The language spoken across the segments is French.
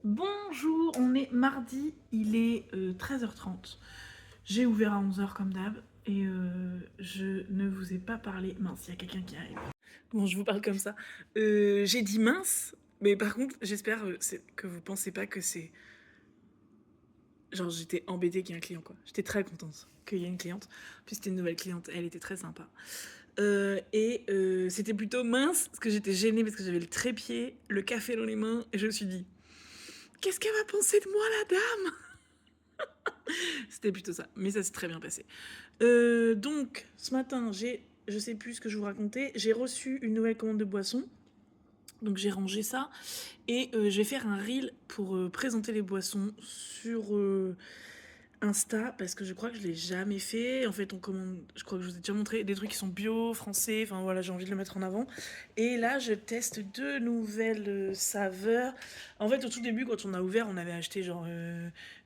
Bonjour, on est mardi, il est 13h30. J'ai ouvert à 11h comme d'hab et je ne vous ai pas parlé. Mince, il y a quelqu'un qui arrive. Bon, je vous parle comme ça. J'ai dit mince, mais par contre, j'espère que vous pensez pas que c'est. Genre, j'étais embêtée qu'il y ait un client, quoi. J'étais très contente qu'il y ait une cliente. Puis c'était une nouvelle cliente, elle était très sympa. C'était plutôt mince, parce que j'étais gênée, parce que j'avais le trépied, le café dans les mains, et je me suis dit, qu'est-ce qu'elle va penser de moi, la dame? C'était plutôt ça, mais ça s'est très bien passé. Donc, ce matin, je sais plus ce que je vous racontais, j'ai reçu une nouvelle commande de boissons. Donc j'ai rangé ça et je vais faire un reel pour présenter les boissons sur Insta parce que je crois que je l'ai jamais fait. En fait, on commande, je crois que je vous ai déjà montré des trucs qui sont bio, français. Enfin voilà, j'ai envie de le mettre en avant. Et là, je teste deux nouvelles saveurs. En fait, au tout début, quand on a ouvert, on avait acheté genre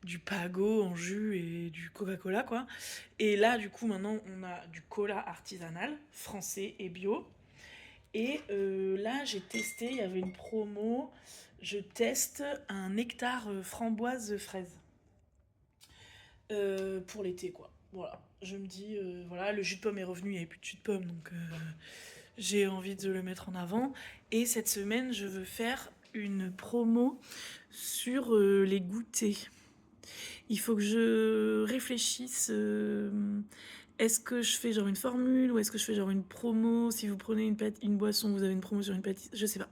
du Pago en jus et du Coca-Cola quoi. Et là, du coup, maintenant, on a du cola artisanal, français et bio. Et là, j'ai testé, il y avait une promo. Je teste un nectar framboise fraise pour l'été, quoi. Voilà. Je me dis, voilà, le jus de pomme est revenu, il n'y avait plus de jus de pomme, donc j'ai envie de le mettre en avant. Et cette semaine, je veux faire une promo sur les goûters. Il faut que je réfléchisse. Est-ce que je fais genre une formule ou est-ce que je fais genre une promo? Si vous prenez une boisson, vous avez une promo sur une pâtisserie. Je sais pas.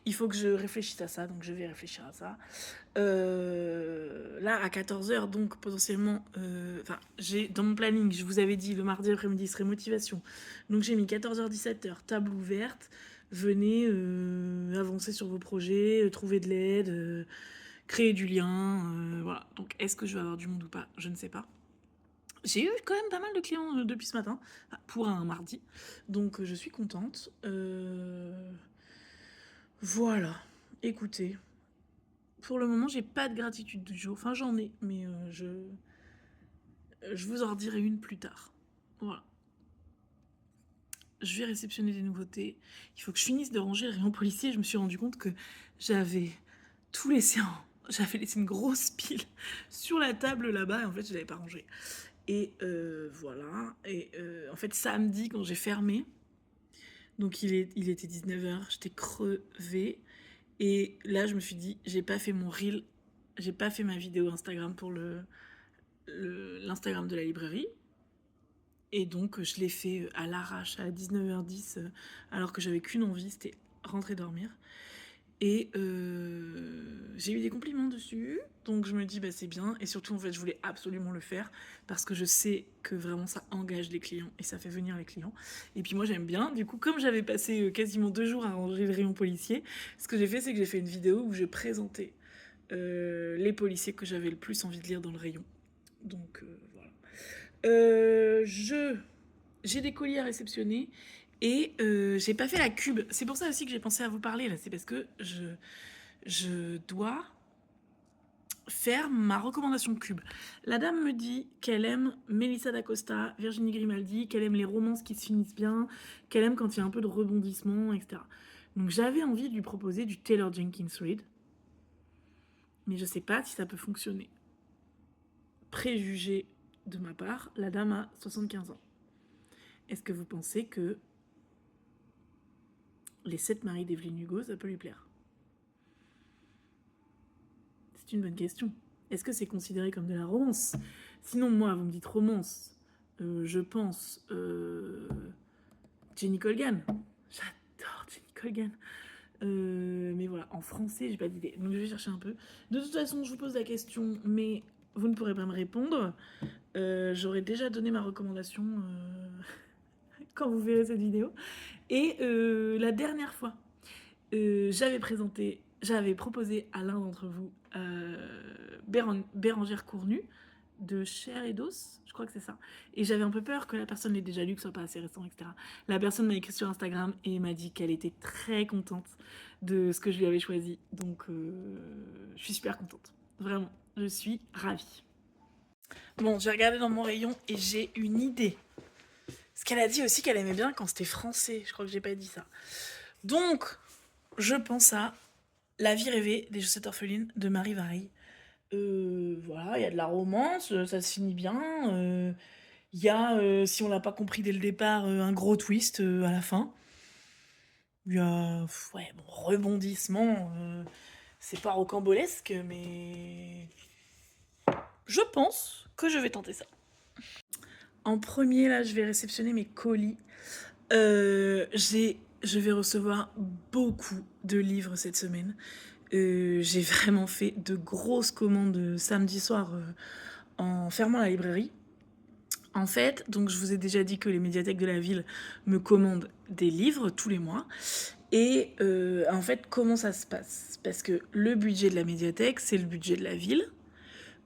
Il faut que je réfléchisse à ça, donc je vais réfléchir à ça. Là, à 14h, donc potentiellement. Enfin, j'ai dans mon planning, je vous avais dit le mardi après-midi serait motivation. Donc j'ai mis 14h, 17h, table ouverte. Venez avancer sur vos projets, trouver de l'aide. Créer du lien, voilà. Donc est-ce que je vais avoir du monde ou pas? Je ne sais pas. J'ai eu quand même pas mal de clients depuis ce matin, pour un mardi, donc je suis contente. Voilà, écoutez, pour le moment j'ai pas de gratitude du jour, enfin j'en ai, mais je vous en redirai une plus tard. Voilà. Je vais réceptionner des nouveautés. Il faut que je finisse de ranger le rayon policier. Je me suis rendu compte que j'avais tout laissé en... J'avais laissé une grosse pile sur la table là-bas et en fait je l'avais pas rangé. Et voilà. Et en fait samedi quand j'ai fermé, donc il était 19h, j'étais crevée. Et là je me suis dit, j'ai pas fait mon reel, j'ai pas fait ma vidéo Instagram pour l'Instagram de la librairie. Et donc je l'ai fait à l'arrache à 19h10 alors que j'avais qu'une envie, c'était rentrer dormir. Et j'ai eu des compliments dessus, donc je me dis bah c'est bien. Et surtout en fait je voulais absolument le faire parce que je sais que vraiment ça engage les clients et ça fait venir les clients. Et puis moi j'aime bien, du coup comme j'avais passé quasiment 2 jours à ranger le rayon policier, ce que j'ai fait c'est que j'ai fait une vidéo où je présentais les policiers que j'avais le plus envie de lire dans le rayon. Donc voilà. J'ai des colis à réceptionner et j'ai pas fait la cube. C'est pour ça aussi que j'ai pensé à vous parler là. C'est parce que je dois faire ma recommandation cube. La dame me dit qu'elle aime Melissa d'Acosta, Virginie Grimaldi, qu'elle aime les romances qui se finissent bien, qu'elle aime quand il y a un peu de rebondissement, etc. Donc j'avais envie de lui proposer du Taylor Jenkins Reid, mais je sais pas si ça peut fonctionner. Préjugé de ma part, la dame a 75 ans. Est-ce que vous pensez que les 7 maris d'Evelyne Hugo, ça peut lui plaire? C'est une bonne question. Est-ce que c'est considéré comme de la romance? Sinon, moi, vous me dites romance, je pense Jenny Colgan. J'adore Jenny Colgan. Mais voilà, en français, j'ai pas d'idée. Donc je vais chercher un peu. De toute façon, je vous pose la question, mais vous ne pourrez pas me répondre. J'aurais déjà donné ma recommandation quand vous verrez cette vidéo. Et la dernière fois, j'avais proposé à l'un d'entre vous Bérangère Cournu de Chair et d'Os, je crois que c'est ça. Et j'avais un peu peur que la personne l'ait déjà lu, que ce soit pas assez récent, etc. La personne m'a écrit sur Instagram et m'a dit qu'elle était très contente de ce que je lui avais choisi. Donc je suis super contente. Vraiment, je suis ravie. Bon, j'ai regardé dans mon rayon et j'ai une idée. Parce qu'elle a dit aussi qu'elle aimait bien quand c'était français. Je crois que j'ai pas dit ça. Donc, je pense à La vie rêvée des chaussettes orphelines de Marie Vareille. Voilà, il y a de la romance, ça se finit bien. Il y a, si on l'a pas compris dès le départ, un gros twist à la fin. Il y a, ouais, bon, rebondissement. C'est pas rocambolesque, mais je pense que je vais tenter ça. En premier, là, je vais réceptionner mes colis. Je vais recevoir beaucoup de livres cette semaine. J'ai vraiment fait de grosses commandes samedi soir en fermant la librairie. En fait, donc je vous ai déjà dit que les médiathèques de la ville me commandent des livres tous les mois. Et en fait, comment ça se passe? Parce que le budget de la médiathèque, c'est le budget de la ville.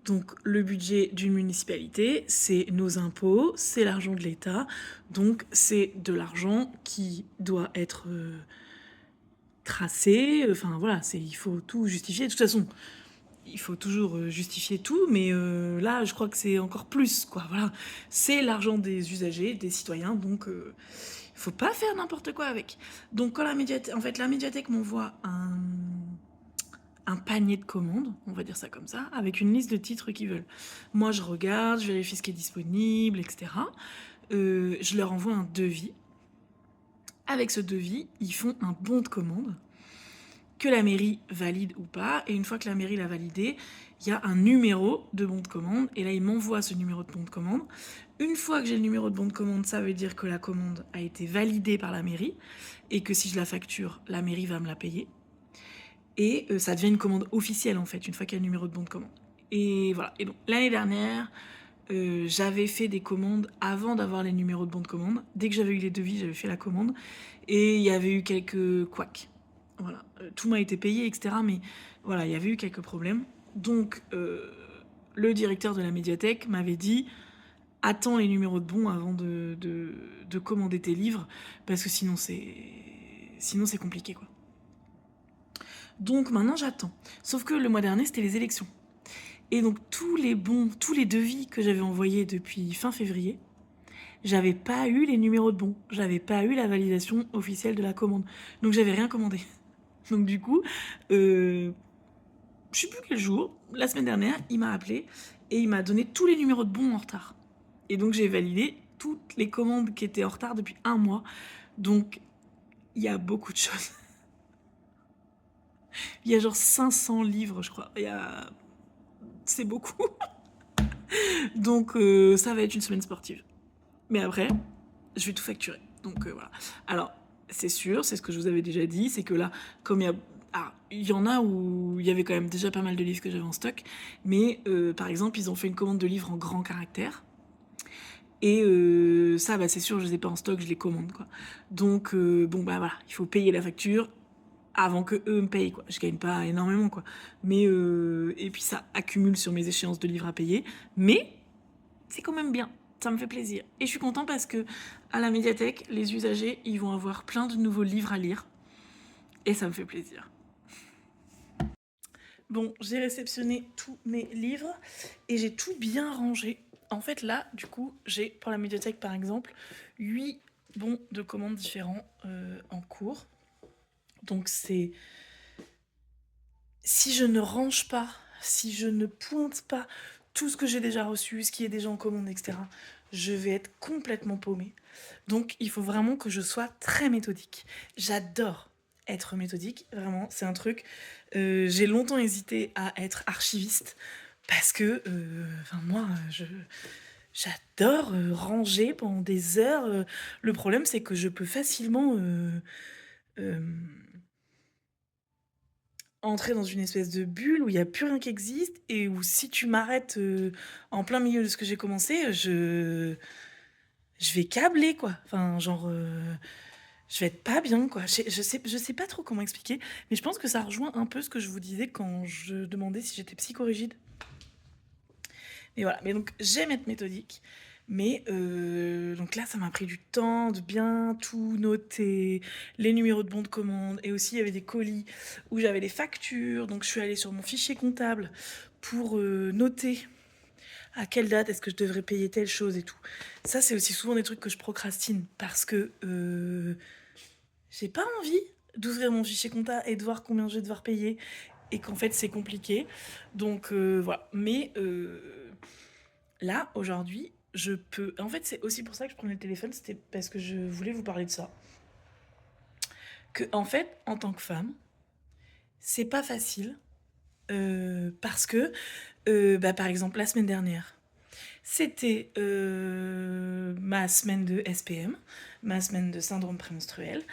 Donc le budget d'une municipalité, c'est nos impôts, c'est l'argent de l'État. Donc c'est de l'argent qui doit être tracé. Enfin voilà, il faut tout justifier. De toute façon, il faut toujours justifier tout, mais là, je crois que c'est encore plus, quoi. Voilà, c'est l'argent des usagers, des citoyens, donc il faut pas faire n'importe quoi avec. Donc quand la médiathèque m'envoie un panier de commandes, on va dire ça comme ça, avec une liste de titres qu'ils veulent. Moi, je regarde, je vérifie ce qui est disponible, etc. Je leur envoie un devis. Avec ce devis, ils font un bon de commande que la mairie valide ou pas. Et une fois que la mairie l'a validé, il y a un numéro de bon de commande. Et là, ils m'envoient ce numéro de bon de commande. Une fois que j'ai le numéro de bon de commande, ça veut dire que la commande a été validée par la mairie et que si je la facture, la mairie va me la payer. Et ça devient une commande officielle en fait, une fois qu'il y a le numéro de bon de commande. Et voilà. Et donc l'année dernière, j'avais fait des commandes avant d'avoir les numéros de bon de commande. Dès que j'avais eu les devis, j'avais fait la commande. Et il y avait eu quelques couacs. Voilà. Tout m'a été payé, etc. Mais voilà, il y avait eu quelques problèmes. Donc, le directeur de la médiathèque m'avait dit attends les numéros de bon avant de commander tes livres, parce que sinon c'est compliqué, quoi. Donc maintenant j'attends. Sauf que le mois dernier, c'était les élections. Et donc tous les devis que j'avais envoyés depuis fin février, j'avais pas eu les numéros de bon. J'avais pas eu la validation officielle de la commande. Donc j'avais rien commandé. Donc du coup, je sais plus quel jour, la semaine dernière, il m'a appelé et il m'a donné tous les numéros de bons en retard. Et donc j'ai validé toutes les commandes qui étaient en retard depuis un mois. Donc il y a beaucoup de choses. Il y a genre 500 livres, je crois. C'est beaucoup. Donc ça va être une semaine sportive. Mais après, je vais tout facturer. Donc voilà. Alors, c'est sûr, c'est ce que je vous avais déjà dit, c'est que là, comme il y en a où il y avait quand même déjà pas mal de livres que j'avais en stock, mais par exemple, ils ont fait une commande de livres en grand caractère. Et ça, bah, c'est sûr, je les ai pas en stock, je les commande, quoi. Donc, bon, bah voilà, il faut payer la facture avant que eux me payent, quoi. Je gagne pas énormément, quoi. Mais, et puis ça accumule sur mes échéances de livres à payer. Mais c'est quand même bien. Ça me fait plaisir. Et je suis contente parce que à la médiathèque, les usagers, ils vont avoir plein de nouveaux livres à lire. Et ça me fait plaisir. Bon, j'ai réceptionné tous mes livres et j'ai tout bien rangé. En fait, là, du coup, j'ai pour la médiathèque, par exemple, 8 bons de commandes différents en cours. Donc c'est... Si je ne range pas, si je ne pointe pas tout ce que j'ai déjà reçu, ce qui est déjà en commande, etc., je vais être complètement paumée. Donc il faut vraiment que je sois très méthodique. J'adore être méthodique, vraiment, c'est un truc. J'ai longtemps hésité à être archiviste parce que, moi, j'adore ranger pendant des heures. Le problème, c'est que je peux facilement euh, entrer dans une espèce de bulle où il n'y a plus rien qui existe et où si tu m'arrêtes en plein milieu de ce que j'ai commencé, je vais câbler, quoi. Enfin, genre, je vais être pas bien, quoi. Je sais pas trop comment expliquer, mais je pense que ça rejoint un peu ce que je vous disais quand je demandais si j'étais psychorigide. Mais voilà, mais donc j'aime être méthodique. Mais donc là, ça m'a pris du temps de bien tout noter, les numéros de bons de commande. Et aussi, il y avait des colis où j'avais les factures. Donc je suis allée sur mon fichier comptable pour noter à quelle date est-ce que je devrais payer telle chose et tout. Ça, c'est aussi souvent des trucs que je procrastine parce que j'ai pas envie. d'ouvrir mon fichier compta et de voir combien je vais devoir payer et qu'en fait c'est compliqué. Donc voilà. Mais là, aujourd'hui, je peux... En fait, c'est aussi pour ça que je prenais le téléphone, c'était parce que je voulais vous parler de ça. Que en fait, en tant que femme, c'est pas facile parce que, bah, par exemple, la semaine dernière, c'était ma semaine de SPM, ma semaine de syndrome prémenstruel,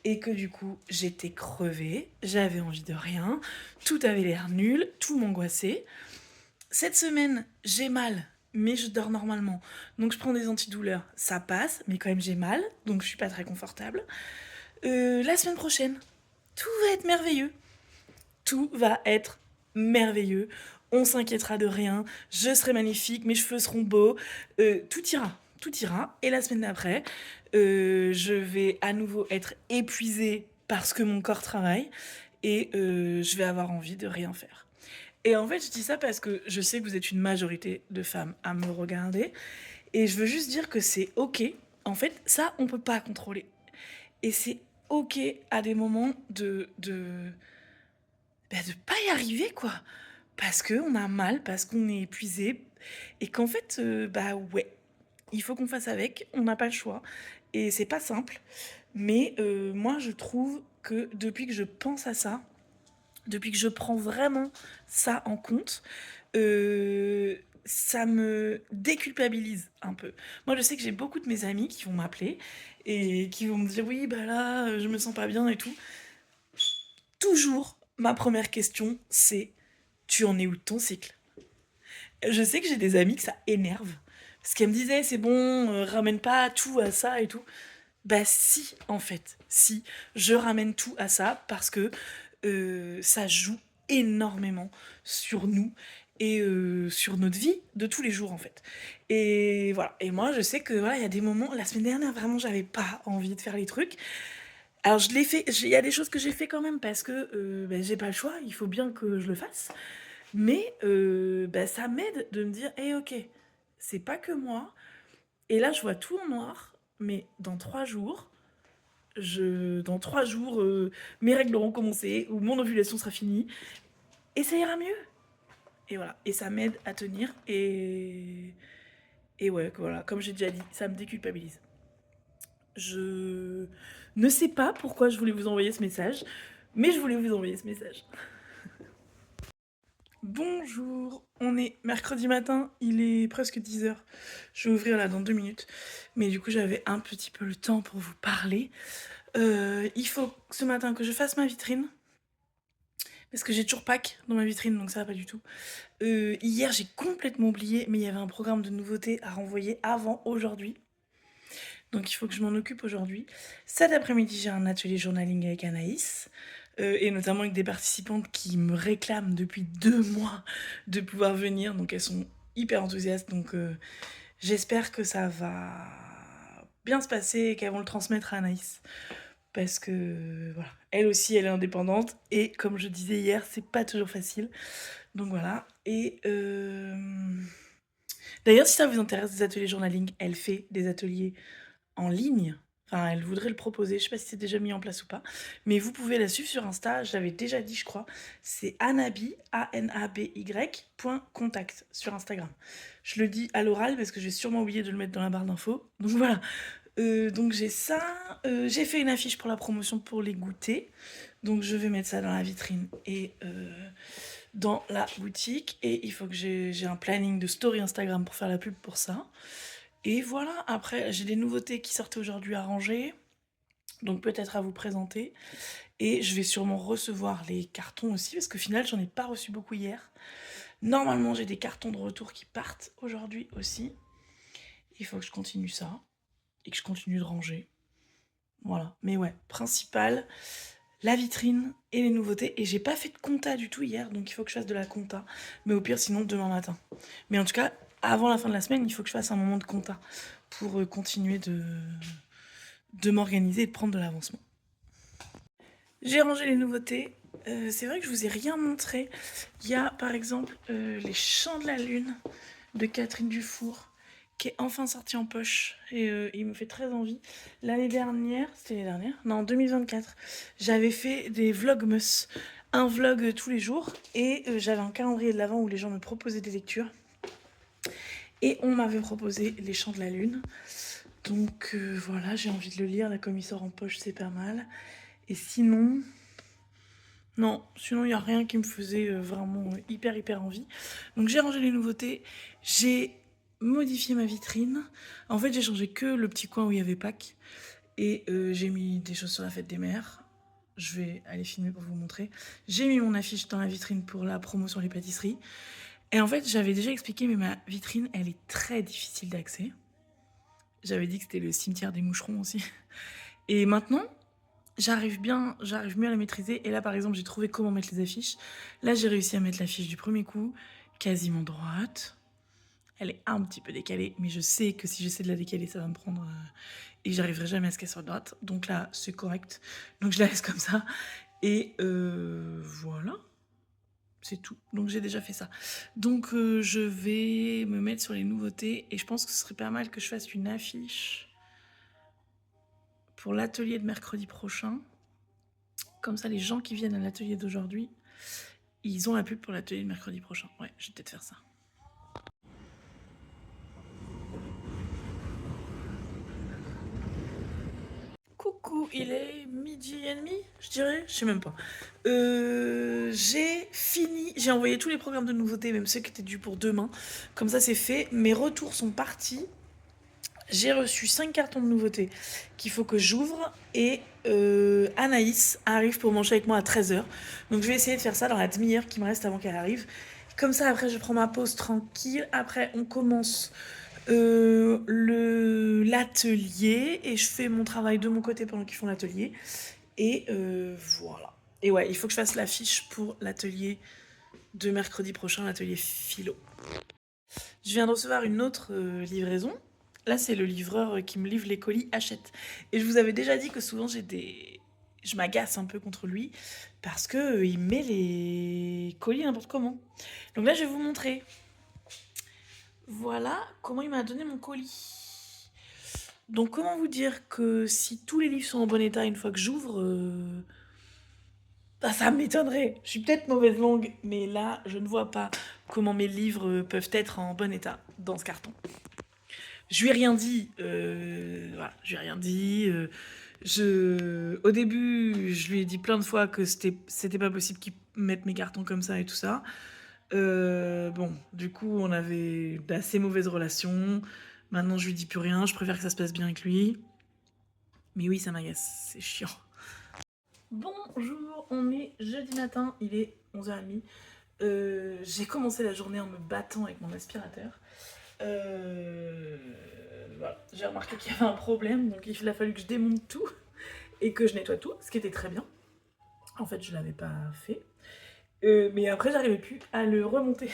et que du coup, j'étais crevée, j'avais envie de rien, tout avait l'air nul, tout m'angoissait. Cette semaine, j'ai mal, mais je dors normalement. Donc je prends des antidouleurs, ça passe, mais quand même j'ai mal, donc je suis pas très confortable. La semaine prochaine, tout va être merveilleux. Tout va être merveilleux. On s'inquiétera de rien. Je serai magnifique, mes cheveux seront beaux. Tout ira. Tout ira. Et la semaine d'après, je vais à nouveau être épuisée parce que mon corps travaille. Et je vais avoir envie de rien faire. Et en fait, je dis ça parce que je sais que vous êtes une majorité de femmes à me regarder. Et je veux juste dire que c'est OK. En fait, ça, on peut pas contrôler. Et c'est OK à des moments de pas y arriver, quoi. Parce qu'on a mal, parce qu'on est épuisé. Et qu'en fait, bah ouais, il faut qu'on fasse avec. On n'a pas le choix. Et c'est pas simple. Mais moi, je trouve que depuis que je pense à ça, depuis que je prends vraiment ça en compte, ça me déculpabilise un peu. Moi, je sais que j'ai beaucoup de mes amis qui vont m'appeler et qui vont me dire oui, bah là, je me sens pas bien et tout. Toujours, ma première question, c'est tu en es où de ton cycle? Je sais que j'ai des amis que ça énerve. Parce qu'elles me disaient, c'est bon, ramène pas tout à ça et tout. Bah si, en fait, si. Je ramène tout à ça parce que ça joue énormément sur nous et sur notre vie de tous les jours en fait. Et voilà. Et moi je sais que voilà, il y a des moments, la semaine dernière vraiment j'avais pas envie de faire les trucs. Alors je l'ai fait, il y a des choses que j'ai fait quand même parce que bah, j'ai pas le choix, il faut bien que je le fasse. Mais bah, ça m'aide de me dire, hé ok, c'est pas que moi. Et là je vois tout en noir, mais dans 3 jours, dans 3 jours, mes règles auront commencé, ou mon ovulation sera finie, et ça ira mieux. Et voilà, et ça m'aide à tenir, et ouais, voilà, comme j'ai déjà dit, ça me déculpabilise. Je ne sais pas pourquoi je voulais vous envoyer ce message, mais je voulais vous envoyer ce message. Bonjour, on est mercredi matin, il est presque 10h. Je vais ouvrir là dans 2 minutes. Mais du coup, j'avais un petit peu le temps pour vous parler. Il faut ce matin que je fasse ma vitrine. Parce que j'ai toujours Pâques dans ma vitrine, donc ça va pas du tout. Hier, j'ai complètement oublié, mais il y avait un programme de nouveautés à renvoyer avant aujourd'hui. Donc il faut que je m'en occupe aujourd'hui. Cet après-midi, j'ai un atelier journaling avec Anaïs. Et notamment avec des participantes qui me réclament depuis 2 mois de pouvoir venir. Donc elles sont hyper enthousiastes. Donc j'espère que ça va bien se passer et qu'elles vont le transmettre à Anaïs. Parce que voilà, elle aussi, elle est indépendante. Et comme je disais hier, c'est pas toujours facile. Donc voilà. Et d'ailleurs, si ça vous intéresse des ateliers journaling, elle fait des ateliers en ligne. Enfin, elle voudrait le proposer. Je sais pas si c'est déjà mis en place ou pas. Mais vous pouvez la suivre sur Insta. Je l'avais déjà dit, je crois. C'est Anaby, A-N-A-B-Y, .contact sur Instagram. Je le dis à l'oral parce que j'ai sûrement oublié de le mettre dans la barre d'infos. Donc voilà. Donc j'ai ça. J'ai fait une affiche pour la promotion pour les goûters. Donc je vais mettre ça dans la vitrine et dans la boutique. Et il faut que j'ai un planning de story Instagram pour faire la pub pour ça. Et voilà, après, j'ai des nouveautés qui sortaient aujourd'hui à ranger, donc peut-être à vous présenter. Et je vais sûrement recevoir les cartons aussi, parce qu'au final, j'en ai pas reçu beaucoup hier. Normalement, j'ai des cartons de retour qui partent aujourd'hui aussi. Il faut que je continue ça, et que je continue de ranger. Voilà, mais ouais, principal, la vitrine et les nouveautés. Et j'ai pas fait de compta du tout hier, donc il faut que je fasse de la compta. Mais au pire, sinon, demain matin. Mais en tout cas, avant la fin de la semaine, il faut que je fasse un moment de compta pour continuer de m'organiser et de prendre de l'avancement. J'ai rangé les nouveautés. C'est vrai que je vous ai rien montré. Il y a par exemple les Chants de la Lune de Catherine Dufour qui est enfin sorti en poche et il me fait très envie. L'année dernière, c'était l'année dernière? Non, en 2024, j'avais fait des vlogmas, un vlog tous les jours et j'avais un calendrier de l'avant où les gens me proposaient des lectures et on m'avait proposé Les Chants de la Lune. Donc voilà, j'ai envie de le lire, là comme il sort en poche, c'est pas mal. Et sinon... Non, sinon il n'y a rien qui me faisait vraiment hyper envie. Donc j'ai rangé les nouveautés, j'ai modifié ma vitrine. En fait j'ai changé que le petit coin où il y avait Pâques. Et j'ai mis des choses sur la fête des mères. Je vais aller filmer pour vous montrer. J'ai mis mon affiche dans la vitrine pour la promo sur les pâtisseries. Et en fait j'avais déjà expliqué, mais ma vitrine elle est très difficile d'accès. J'avais dit que c'était le cimetière des moucherons aussi. Et maintenant... j'arrive mieux à la maîtriser. Et là, par exemple, j'ai trouvé comment mettre les affiches. Là, j'ai réussi à mettre l'affiche du premier coup, quasiment droite. Elle est un petit peu décalée, mais je sais que si j'essaie de la décaler, ça va me prendre... et j'arriverai jamais à ce qu'elle soit droite. Donc là, c'est correct. Donc je la laisse comme ça. Et voilà. C'est tout. Donc j'ai déjà fait ça. Donc je vais me mettre sur les nouveautés. Et je pense que ce serait pas mal que je fasse une affiche pour l'atelier de mercredi prochain. Comme ça, les gens qui viennent à l'atelier d'aujourd'hui, ils ont la pub pour l'atelier de mercredi prochain. Ouais, je vais peut-être faire ça. Coucou, il est 12h30, je dirais. Je sais même pas. J'ai fini, j'ai envoyé tous les programmes de nouveautés, même ceux qui étaient dus pour demain. Comme ça, c'est fait. Mes retours sont partis. J'ai reçu 5 cartons de nouveautés qu'il faut que j'ouvre et Anaïs arrive pour manger avec moi à 13h. Donc je vais essayer de faire ça dans la demi-heure qui me reste avant qu'elle arrive. Comme ça, après, je prends ma pause tranquille. Après, on commence l'atelier et je fais mon travail de mon côté pendant qu'ils font l'atelier. Et voilà. Et ouais, il faut que je fasse l'affiche pour l'atelier de mercredi prochain, l'atelier philo. Je viens de recevoir une autre livraison. Là, c'est le livreur qui me livre les colis Hachette. Et je vous avais déjà dit que souvent je m'agace un peu contre lui parce que il met les colis n'importe comment. Donc là, je vais vous montrer. Voilà comment il m'a donné mon colis. Donc comment vous dire que si tous les livres sont en bon état une fois que j'ouvre, bah, ça m'étonnerait. Je suis peut-être mauvaise langue, mais là, je ne vois pas comment mes livres peuvent être en bon état dans ce carton. Je lui ai rien dit. Voilà, je lui ai rien dit. Au début, je lui ai dit plein de fois que c'était pas possible qu'il mette mes cartons comme ça et tout ça. Bon, du coup, on avait d'assez mauvaises relations. Maintenant, je lui dis plus rien. Je préfère que ça se passe bien avec lui. Mais oui, ça m'agace. C'est chiant. Bonjour, on est jeudi matin. Il est 11h30. J'ai commencé la journée en me battant avec mon aspirateur. Voilà. J'ai remarqué qu'il y avait un problème, donc il a fallu que je démonte tout et que je nettoie tout, ce qui était très bien. En fait, je l'avais pas fait. Mais après, j'arrivais plus à le remonter.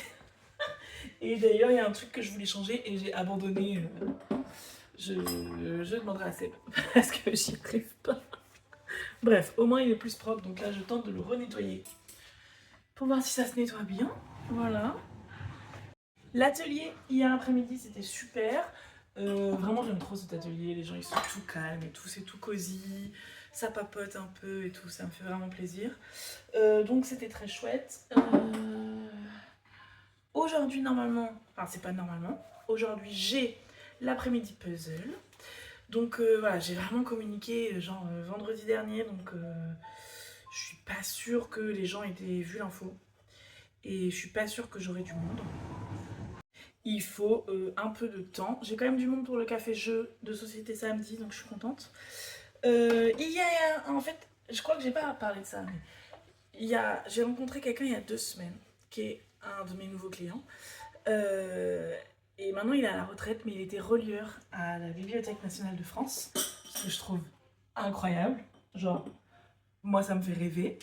Et d'ailleurs, il y a un truc que je voulais changer et j'ai abandonné. Je demanderai à Seb parce que j'y arrive pas. Bref, au moins il est plus propre, donc là je tente de le renettoyer pour voir si ça se nettoie bien. Voilà. L'atelier hier après-midi c'était super. Vraiment j'aime trop cet atelier, les gens ils sont tout calmes et tout, c'est tout cosy, ça papote un peu et tout, ça me fait vraiment plaisir. Donc c'était très chouette. Aujourd'hui normalement, enfin c'est pas normalement, aujourd'hui j'ai l'après-midi puzzle. Donc voilà, j'ai vraiment communiqué genre vendredi dernier, donc je suis pas sûre que les gens aient vu l'info. Et je suis pas sûre que j'aurai du monde. Il faut un peu de temps. J'ai quand même du monde pour le café-jeu de Société Samedi, donc je suis contente. Il y a, en fait, je crois que j'ai pas parlé de ça, mais j'ai rencontré quelqu'un il y a 2 semaines, qui est un de mes nouveaux clients. Et maintenant il est à la retraite, mais il était relieur à la Bibliothèque nationale de France, ce que je trouve incroyable. Genre, moi ça me fait rêver.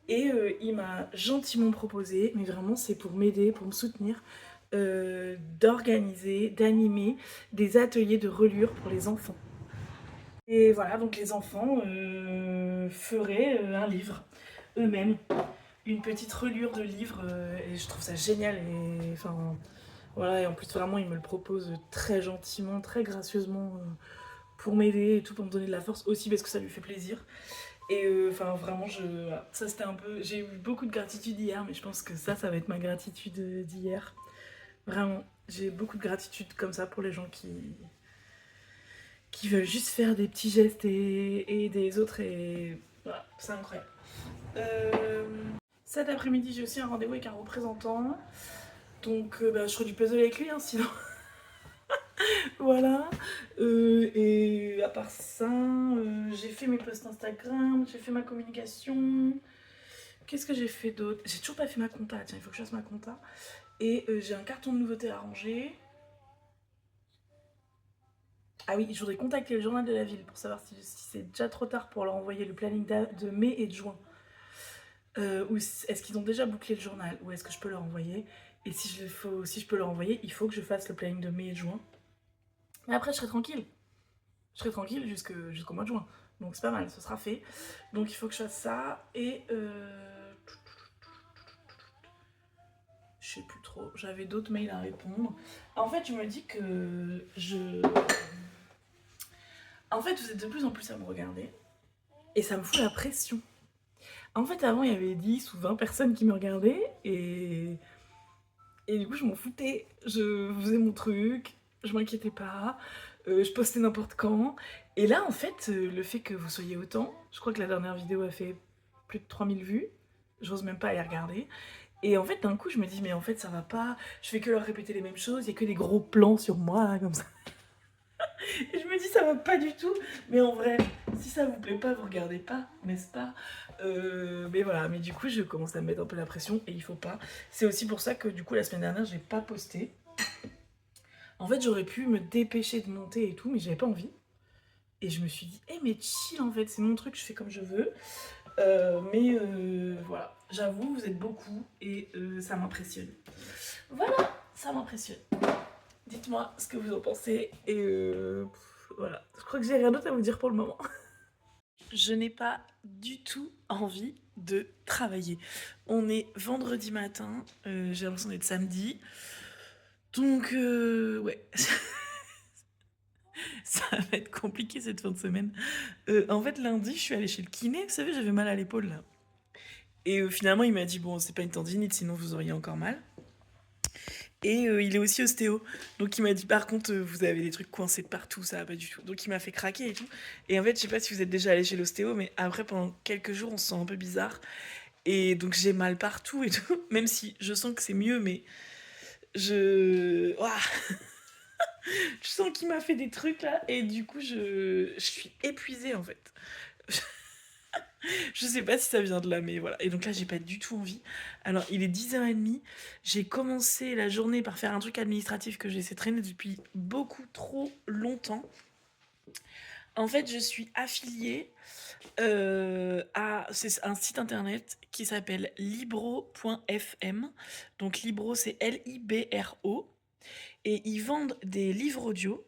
Et il m'a gentiment proposé, mais vraiment c'est pour m'aider, pour me soutenir, d'organiser, d'animer des ateliers de reliure pour les enfants. Et voilà, donc les enfants feraient un livre eux-mêmes, une petite reliure de livre, et je trouve ça génial. Et enfin, Voilà, et en plus, vraiment, il me le propose très gentiment, très gracieusement pour m'aider et tout, pour me donner de la force aussi parce que ça lui fait plaisir. Et enfin, vraiment, voilà. Ça c'était un peu. J'ai eu beaucoup de gratitude hier, mais je pense que ça va être ma gratitude d'hier. Vraiment, j'ai beaucoup de gratitude comme ça pour les gens qui veulent juste faire des petits gestes et aider les autres. Et voilà, c'est incroyable. Euh, Cet après-midi, j'ai aussi un rendez-vous avec un représentant. Donc, bah, je ferai du puzzle avec lui, hein, sinon. Voilà. Et à part ça, j'ai fait mes posts Instagram, j'ai fait ma communication. Qu'est-ce que j'ai fait d'autre? J'ai toujours pas fait ma compta, tiens, il faut que je fasse ma compta. Et j'ai un carton de nouveautés à ranger. Ah oui, je voudrais contacter le journal de la ville pour savoir si c'est déjà trop tard pour leur envoyer le planning de mai et de juin. Ou est-ce qu'ils ont déjà bouclé le journal? Ou est-ce que je peux leur envoyer? Et si je peux leur envoyer, il faut que je fasse le planning de mai et de juin. Mais après, je serai tranquille. Je serai tranquille jusqu'au mois de juin. Donc c'est pas mal, ce sera fait. Donc il faut que je fasse ça. Et je sais plus trop. J'avais d'autres mails à répondre. En fait, je me dis que En fait, vous êtes de plus en plus à me regarder. Et ça me fout la pression. En fait, avant, il y avait 10 ou 20 personnes qui me regardaient. Et du coup, je m'en foutais. Je faisais mon truc. Je m'inquiétais pas. Je postais n'importe quand. Et là, en fait, le fait que vous soyez autant, je crois que la dernière vidéo a fait plus de 3000 vues. J'ose même pas aller regarder. Et en fait, d'un coup, je me dis, mais en fait, ça va pas. Je fais que leur répéter les mêmes choses. Il y a que des gros plans sur moi, là, comme ça. Et je me dis, ça va pas du tout. Mais en vrai, si ça vous plaît pas, vous regardez pas, n'est-ce pas? Mais voilà, mais du coup, je commence à me mettre un peu la pression et il faut pas. C'est aussi pour ça que du coup, la semaine dernière, j'ai pas posté. En fait, j'aurais pu me dépêcher de monter et tout, mais j'avais pas envie. Et je me suis dit, eh mais chill en fait, c'est mon truc, je fais comme je veux. Mais voilà, j'avoue, vous êtes beaucoup et ça m'impressionne. Voilà, ça m'impressionne. Dites-moi ce que vous en pensez et voilà. Je crois que j'ai rien d'autre à vous dire pour le moment. Je n'ai pas du tout envie de travailler. On est vendredi matin, j'ai l'impression d'être samedi. Donc ouais, ça va être compliqué cette fin de semaine. En fait, lundi, je suis allée chez le kiné, vous savez, j'avais mal à l'épaule là. Et finalement, il m'a dit, bon, c'est pas une tendinite, sinon vous auriez encore mal. Et il est aussi ostéo. Donc il m'a dit, par contre, vous avez des trucs coincés de partout, ça va pas du tout. Donc il m'a fait craquer et tout. Et en fait, je sais pas si vous êtes déjà allé chez l'ostéo, mais après, pendant quelques jours, on se sent un peu bizarre. Et donc j'ai mal partout et tout. Même si je sens que c'est mieux, mais ouah, je sens qu'il m'a fait des trucs là. Et du coup, je suis épuisée en fait. Je sais pas si ça vient de là, mais voilà. Et donc là, j'ai pas du tout envie. Alors, il est 10h30. J'ai commencé la journée par faire un truc administratif que j'ai laissé traîner depuis beaucoup trop longtemps. En fait, je suis affiliée c'est un site internet qui s'appelle libro.fm. Donc, Libro, c'est Libro. Et ils vendent des livres audio,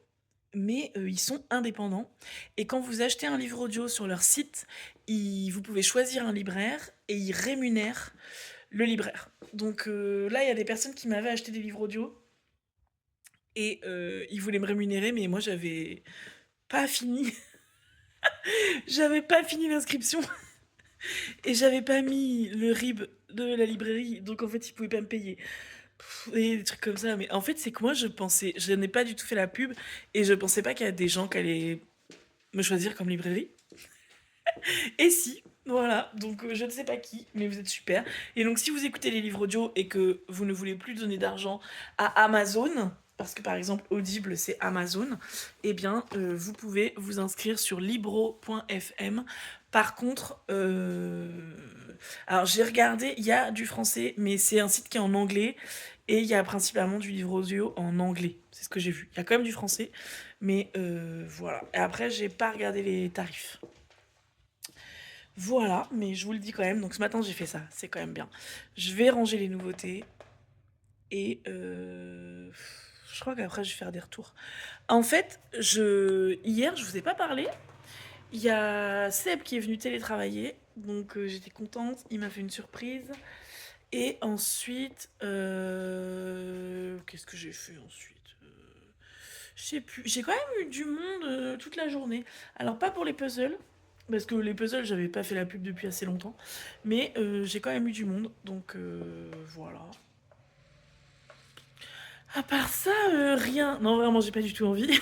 mais ils sont indépendants. Et quand vous achetez un livre audio sur leur site, vous pouvez choisir un libraire et ils rémunèrent le libraire. Donc là, il y a des personnes qui m'avaient acheté des livres audio et ils voulaient me rémunérer, mais moi, j'avais pas fini. J'avais pas fini l'inscription et j'avais pas mis le RIB de la librairie, donc en fait, ils pouvaient pas me payer. Et des trucs comme ça, mais en fait, c'est que moi, je n'ai pas du tout fait la pub et je pensais pas qu'il y a des gens qui allaient me choisir comme librairie. Et si, voilà, donc je ne sais pas qui, mais vous êtes super. Et donc si vous écoutez les livres audio et que vous ne voulez plus donner d'argent à Amazon, parce que par exemple Audible c'est Amazon, eh bien vous pouvez vous inscrire sur libro.fm. Par contre, alors j'ai regardé, il y a du français, mais c'est un site qui est en anglais et il y a principalement du livre audio en anglais. C'est ce que j'ai vu. Il y a quand même du français, mais voilà. Et après, j'ai pas regardé les tarifs. Voilà, mais je vous le dis quand même, donc ce matin j'ai fait ça, c'est quand même bien. Je vais ranger les nouveautés et je crois qu'après je vais faire des retours. En fait, hier, je vous ai pas parlé, il y a Seb qui est venu télétravailler, donc j'étais contente, il m'a fait une surprise. Et ensuite, qu'est-ce que j'ai fait ensuite? Je sais plus. J'ai quand même eu du monde toute la journée. Alors, pas pour les puzzles, parce que les puzzles, j'avais pas fait la pub depuis assez longtemps. Mais j'ai quand même eu du monde, donc voilà. À part ça, rien. Non, vraiment, j'ai pas du tout envie.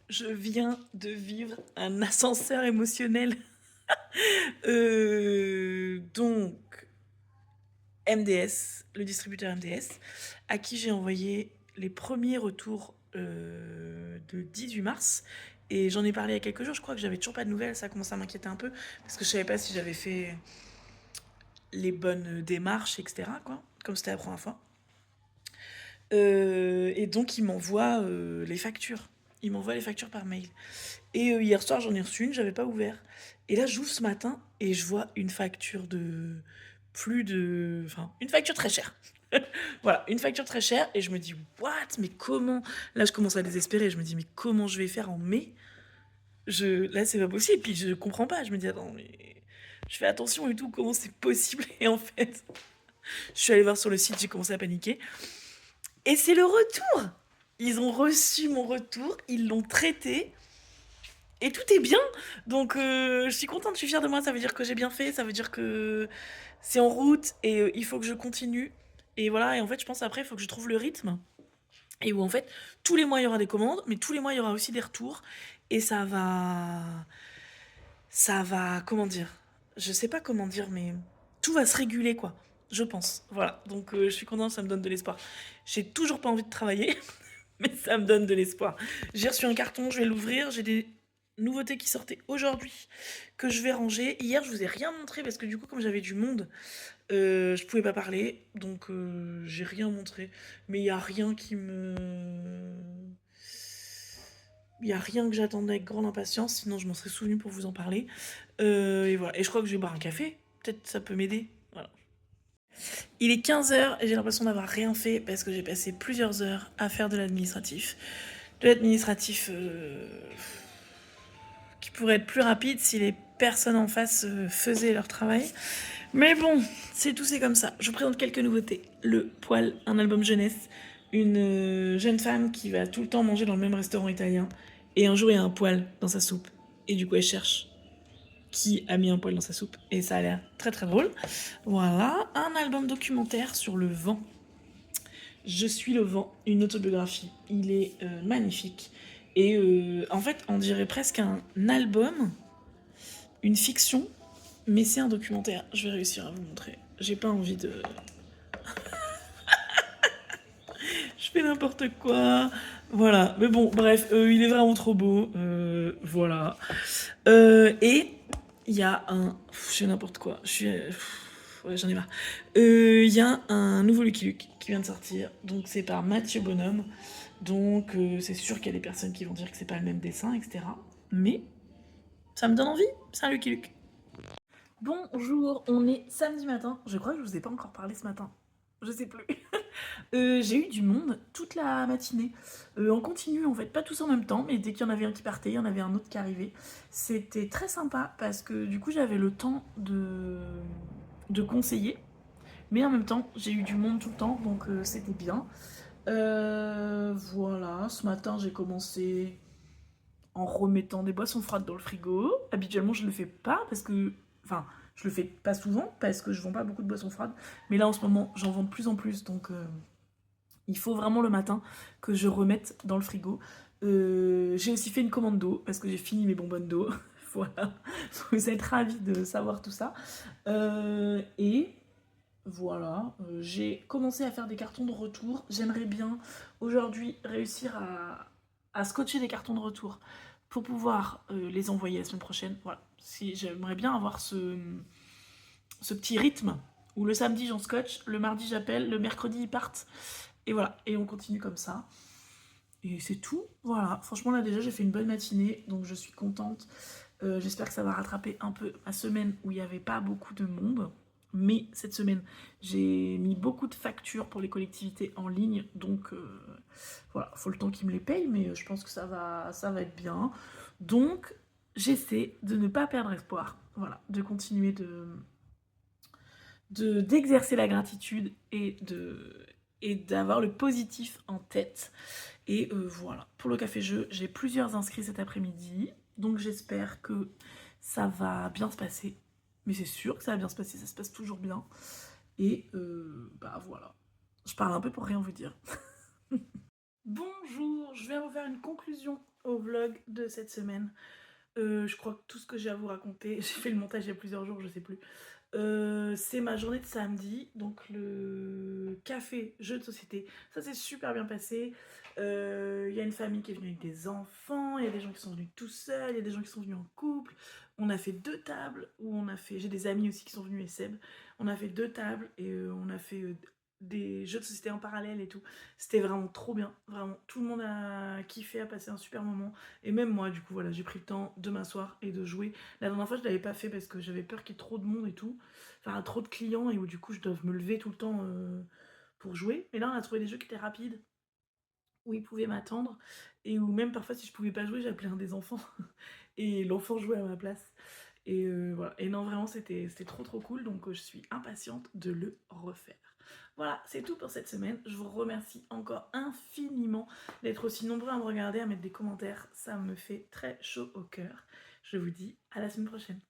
Je viens de vivre un ascenseur émotionnel. Donc, MDS, le distributeur MDS, à qui j'ai envoyé les premiers retours de 18 mars. Et j'en ai parlé il y a quelques jours, je crois que j'avais toujours pas de nouvelles, ça commence à m'inquiéter un peu, parce que je savais pas si j'avais fait les bonnes démarches, etc., quoi, comme c'était la première fois. Et donc, il m'envoie les factures. Il m'envoie les factures par mail. Et hier soir, j'en ai reçu une, j'avais pas ouvert. Et là, j'ouvre ce matin et je vois une facture de plus de... Enfin, une facture très chère. Voilà, une facture très chère. Et je me dis, what? Mais comment? Là, je commence à désespérer. Je me dis, mais comment je vais faire en mai? Là, c'est pas possible. Puis je comprends pas. Je me dis, attends, mais je fais attention et tout. Comment c'est possible? Et en fait, je suis allée voir sur le site, j'ai commencé à paniquer. Et c'est le retour! Ils ont reçu mon retour, ils l'ont traité. Et tout est bien. Donc, je suis contente, je suis fière de moi. Ça veut dire que j'ai bien fait. Ça veut dire que c'est en route et il faut que je continue. Et voilà. Et en fait, je pense après, il faut que je trouve le rythme. Et où en fait, tous les mois, il y aura des commandes, mais tous les mois, il y aura aussi des retours. Et ça va. Ça va. Comment dire? Je sais pas comment dire, mais tout va se réguler, quoi. Je pense. Voilà. Donc, je suis contente, ça me donne de l'espoir. J'ai toujours pas envie de travailler, mais ça me donne de l'espoir. J'ai reçu un carton, je vais l'ouvrir. J'ai des nouveautés qui sortaient aujourd'hui que je vais ranger. Hier, je vous ai rien montré parce que du coup, comme j'avais du monde, je pouvais pas parler. Donc, j'ai rien montré. Mais il y a rien qui me... Il y a rien que j'attendais avec grande impatience, sinon je m'en serais souvenu pour vous en parler. Et voilà. Et je crois que je vais boire un café. Peut-être ça peut m'aider. Voilà. Il est 15 h et j'ai l'impression d'avoir rien fait parce que j'ai passé plusieurs heures à faire de l'administratif. De l'administratif qui pourrait être plus rapide si les personnes en face faisaient leur travail. Mais bon, c'est tout, c'est comme ça. Je vous présente quelques nouveautés. Le Poil, un album jeunesse. Une jeune femme qui va tout le temps manger dans le même restaurant italien. Et un jour, il y a un poil dans sa soupe. Et du coup, elle cherche qui a mis un poil dans sa soupe. Et ça a l'air très très drôle. Voilà, un album documentaire sur le vent. Je suis le vent, une autobiographie. Il est magnifique. Et en fait, on dirait presque un album, une fiction, mais c'est un documentaire. Je vais réussir à vous montrer. J'ai pas envie de... Je fais n'importe quoi. Voilà, mais bon, bref, il est vraiment trop beau. Voilà. Et il y a un... Je fais n'importe quoi. Je suis... Ouais, j'en ai marre. Il y a un nouveau Lucky Luke qui vient de sortir. Donc c'est par Mathieu Bonhomme. Donc c'est sûr qu'il y a des personnes qui vont dire que c'est pas le même dessin, etc. Mais ça me donne envie. C'est un Lucky Luke. Bonjour, on est samedi matin. Je crois que je vous ai pas encore parlé ce matin. Je sais plus. J'ai eu du monde toute la matinée. En continu, en fait, pas tous en même temps, mais dès qu'il y en avait un qui partait, il y en avait un autre qui arrivait. C'était très sympa parce que du coup, j'avais le temps de conseiller. Mais en même temps, j'ai eu du monde tout le temps, donc c'était bien. Voilà, ce matin, j'ai commencé en remettant des boissons froides dans le frigo. Habituellement, je le fais pas parce que... Enfin, je le fais pas souvent parce que je vends pas beaucoup de boissons froides. Mais là, en ce moment, j'en vends de plus en plus, donc il faut vraiment le matin que je remette dans le frigo. J'ai aussi fait une commande d'eau parce que j'ai fini mes bonbonnes d'eau. Voilà, vous êtes ravis de savoir tout ça. Et voilà, j'ai commencé à faire des cartons de retour. J'aimerais bien aujourd'hui réussir à scotcher des cartons de retour pour pouvoir les envoyer la semaine prochaine. Voilà, si j'aimerais bien avoir ce petit rythme où le samedi j'en scotche, le mardi j'appelle, le mercredi ils partent. Et voilà, et on continue comme ça. Et c'est tout, voilà. Franchement là déjà j'ai fait une bonne matinée, donc je suis contente. J'espère que ça va rattraper un peu ma semaine où il n'y avait pas beaucoup de monde. Mais cette semaine, j'ai mis beaucoup de factures pour les collectivités en ligne. Donc voilà, il faut le temps qu'ils me les payent, mais je pense que ça va être bien. Donc j'essaie de ne pas perdre espoir. Voilà, de continuer d'exercer la gratitude et et d'avoir le positif en tête. Et voilà, pour le café-jeu, j'ai plusieurs inscrits cet après-midi, donc j'espère que ça va bien se passer. Mais c'est sûr que ça va bien se passer, ça se passe toujours bien. Et bah voilà, je parle un peu pour rien vous dire. Bonjour, je viens vous faire une conclusion au vlog de cette semaine. Je crois que tout ce que j'ai à vous raconter, j'ai fait le montage il y a plusieurs jours, je sais plus. C'est ma journée de samedi, donc le café jeu de société, ça s'est super bien passé. Il y a une famille qui est venue avec des enfants, il y a des gens qui sont venus tout seuls, il y a des gens qui sont venus en couple. On a fait 2 tables où j'ai des amis aussi qui sont venus et Seb. On a fait 2 tables et on a fait des jeux de société en parallèle et tout. C'était vraiment trop bien, vraiment. Tout le monde a kiffé, a passé un super moment. Et même moi, du coup, voilà, j'ai pris le temps de m'asseoir et de jouer. La dernière fois, je l'avais pas fait parce que j'avais peur qu'il y ait trop de monde et tout. Enfin, trop de clients et où du coup, je dois me lever tout le temps pour jouer. Mais là, on a trouvé des jeux qui étaient rapides, où ils pouvaient m'attendre. Et où même parfois, si je pouvais pas jouer, j'appelais un des enfants. Et l'enfant jouait à ma place. Et voilà. Et non, vraiment, c'était trop cool. Donc, je suis impatiente de le refaire. Voilà, c'est tout pour cette semaine. Je vous remercie encore infiniment d'être aussi nombreux à me regarder, à mettre des commentaires. Ça me fait très chaud au cœur. Je vous dis à la semaine prochaine.